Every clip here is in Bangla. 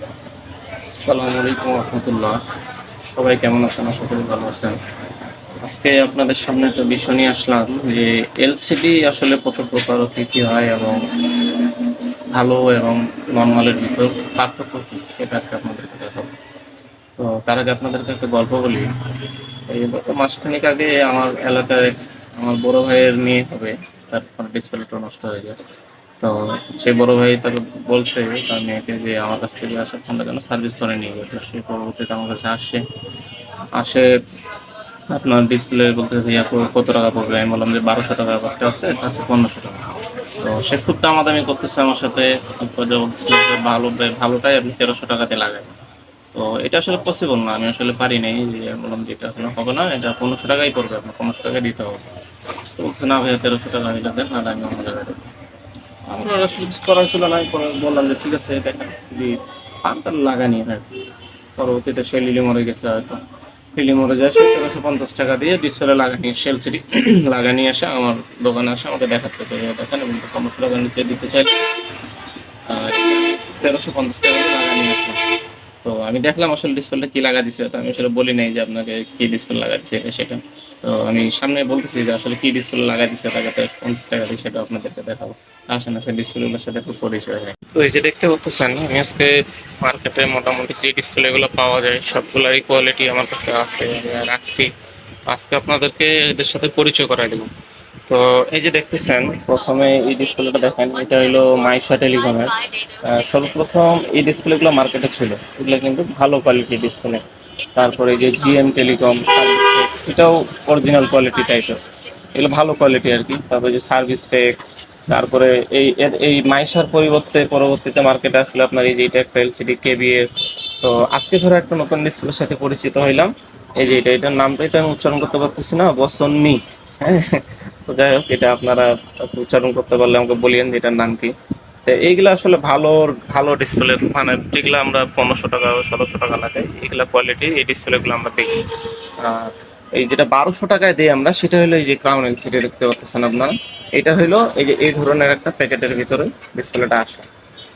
আসসালামু আলাইকুম রহমতুল্লাহ। সবাই কেমন আছেন? আশা করি ভালো আছেন। আজকে আপনাদের সামনে একটা বিষয় নিয়ে আসলাম যে এলসিডি আসলে কত প্রকার ও কি কি হয় এবং ভালো এবং নর্মালের ভিতর পার্থক্য কি সেটা আজকে আপনাদেরকে দেখাবো। তো তার আগে আপনাদেরকে একটা গল্প বলি। এই গত মাসখানেক আগে আমার এলাকায় আমার বড় ভাইয়ের মেয়ে হবে, তার ডিসপ্লেটা নষ্ট হয়ে যায়। তো সেই বড় ভাই তার বলছে তার মেয়েকে যে আমার কাছ থেকে আসা ফোনটা যেন সার্ভিস করে নিয়ে গেছে। সে পরবর্তীতে আমার কাছে আসে আপনার ডিসপ্লে বলতে ভাইয়া কত টাকা পড়বে? আমি বললাম যে 1200 টাকা একটা আছে, এটা আছে 1500 টাকা। তো সে খুব দামাদামি করতেছে আমার সাথে, বলতেছে যে ভালোটাই আপনি 1300 টাকাতে লাগাই। তো এটা আসলে পসিবল না, আমি আসলে পারি নাই। যে বললাম যে এটা আসলে হবে না, এটা 1500 টাকাই পড়বে, আপনার 1500 টাকা দিতে হবে। তো বলছে না ভাইয়া 1300 টাকা এটা দেন, না আমি অন্য জায়গায় দেবো। আমরা আসলে কিছু করার ছিল না, পরে বললাম যে ঠিক আছে দেখেন যদি পান তাহলে লাগানি আর কি। পরবর্তীতে সে লিলি মরে গেছে হয়তো, লিলি মরে যায়। সে 1350 টাকা দিয়ে ডিসপ্লে লাগানি সেলসিডি লাগানি আসে আমার দোকানে আসে, আমাকে দেখাচ্ছে তো দেখেন আমি 1500 টাকার নিচে দিতে চাই। 1350 টাকা দিয়ে লাগানি আসে। তো আমি দেখলাম আসলে ডিসপ্লেটা কি লাগা দিছে, তো আমি আসলে বলি নাই যে আপনাকে কি ডিসপ্লে লাগা দিছে এটা সেটা। তো আমি সামনে বলতেছি যে আসলে কি ডিসপ্লে লাগা দিছে, টাকা 50 টাকা দিয়ে সেটা আপনাদেরকে দেখাবো। আসেন আছে ডিসপ্লেগুলোর সাথে একটু পরিচয় হয়। তো এই যে দেখতে পাচ্ছেন আমি আজকে মার্কেটে মোটামুটি যে ডিসপ্লেগুলো পাওয়া যায় সবগুলোরই কোয়ালিটি আমার কাছে আছে, আমি রাখছি। আজকে আপনাদেরকে এদের সাথে পরিচয় করাই দেবো। তো এই যে দেখতেছেন প্রথমে এই ডিসপ্লেটা দেখেন, এটা হলো মাইশা টেলিকমের। সর্বপ্রথম এই ডিসপ্লেগুলো মার্কেটে ছিল, এগুলো কিন্তু ভালো কোয়ালিটির ডিসপ্লে। তারপরে এই যে জিএম টেলিকম এটাও অরিজিনাল কোয়ালিটি টাইপের, এগুলো ভালো কোয়ালিটি আর কি। তারপরে যে সার্ভিস প্যাক, তারপরে এই মাইশার পরবর্তীতে মার্কেটে আসলে আপনার এই যে এটা একটা এলসিডি কেবিএস। তো আজকে ধরো একটা নতুন ডিসপ্লের সাথে পরিচিত হইলাম। এই যে এটার নামটাই তো আমি উচ্চারণ করতে পারতেছি না, বসন্নি। হ্যাঁ, তো যাই হোক এটা আপনারা উচ্চারণ করতে পারলে আমাকে বলিয়েন যে এটার নাম কি। তো এইগুলো আসলে ভালো ভালো ডিসপ্লে, মানে যেগুলো আমরা 1500 টাকা 1600 টাকা লাগাই এগুলা কোয়ালিটি এই ডিসপ্লেগুলো আমরা দেখি। আর এই যেটা 1200 টাকায় দিই আমরা সেটা হলো এই যে ক্রাউন এলসিডি দেখতে পাচ্ছেন আপনারা। এটা হলো এই যে এই ধরনের একটা প্যাকেটের ভিতরে ডিসপ্লেটা আসে।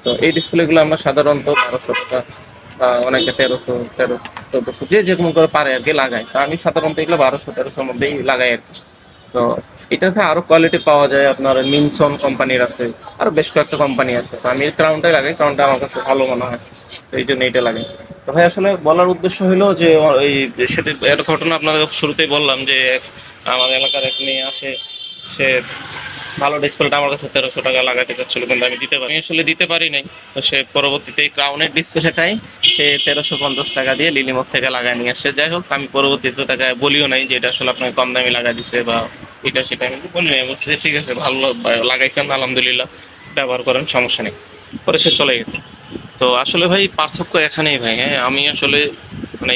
তো এই ডিসপ্লেগুলো আমরা সাধারণত 1200 টাকা বা অনেকে 1300 1400 যে যেরকম করে পারে আর কি লাগাই। তো আমি সাধারণত এগুলো 1200 1300-র মধ্যেই লাগাই আর কি। তো এটাতে আরো কোয়ালিটি পাওয়া যায়, আপনার নিমসন কোম্পানির আছে, আরো বেশ কয়েকটা কোম্পানি আছে। তো আমি এই ক্রাউনটাই লাগাই, ক্রাউনটা আমার কাছে ভালো মনে হয়, তো এই জন্য এটা লাগে। তো ভাই আসলে বলার উদ্দেশ্য হলো যে এই সেদিন এর ঘটনা আপনাদের শুরুতেই বললাম যে আমার এলাকার এক মেয়ে আসে, সে ভালো ডিসপ্লেটা আমার কাছে 1300 টাকা লাগাতে চাচ্ছিল, কিন্তু আমি আসলে দিতে পারি নাই। তো সে পরবর্তীতে এই ক্রাউনের ডিসপ্লেটাই সে 1350 টাকা দিয়ে লিলিমক থেকে লাগায় নিয়ে আসছে। যাই হোক আমি পরবর্তীতে তাকে বলিও নাই যে এটা আসলে আপনাকে কম দামি লাগা দিছে বা এটা সেটা, আমি বলি নাই, বলছে যে ঠিক আছে ভালো লাগাইছেন আলহামদুলিল্লাহ, ব্যবহার করেন সমস্যা নেই। পরে সে চলে গেছে। তো আসলে ভাই পার্থক্য এখানেই ভাই। হ্যাঁ, আমি আসলে মানে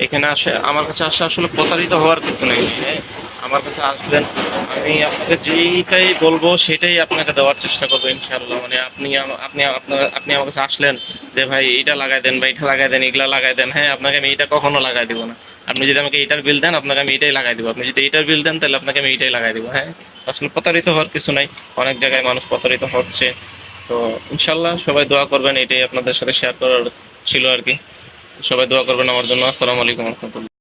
এখানে আসে আমার কাছে আসে আসলে প্রতারিত হওয়ার কিছু নেই। হ্যাঁ, আমার কাছে আসবেন, আমি আপনাকে যেইটাই বলবো সেটাই আপনাকে দেওয়ার চেষ্টা করবো ইনশাআল্লাহ। মানে আপনি আমার কাছে আসলেন যে ভাই এইটা লাগাই দেন বা এটা লাগাই দেন এগুলা লাগাই দেন, হ্যাঁ আপনাকে আমি এইটা কখনো লাগাই দিব না। আপনি যদি আমাকে এইটার বিল দেন আপনাকে আমি এইটাই লাগাই দিব, আপনি যদি এইটার বিল দেন তাহলে আপনাকে আমি এইটাই লাগাই দিব। হ্যাঁ, আসলে প্রতারিত হওয়ার কিছু নাই, অনেক জায়গায় মানুষ প্রতারিত হচ্ছে। তো ইনশাল্লাহ সবাই দোয়া করবেন, এটাই আপনাদের সাথে শেয়ার করার ছিল আর কি। সবাই দোয়া করবেন আমার জন্য। আসসালামু আলাইকুম রহমতুল্লাহ।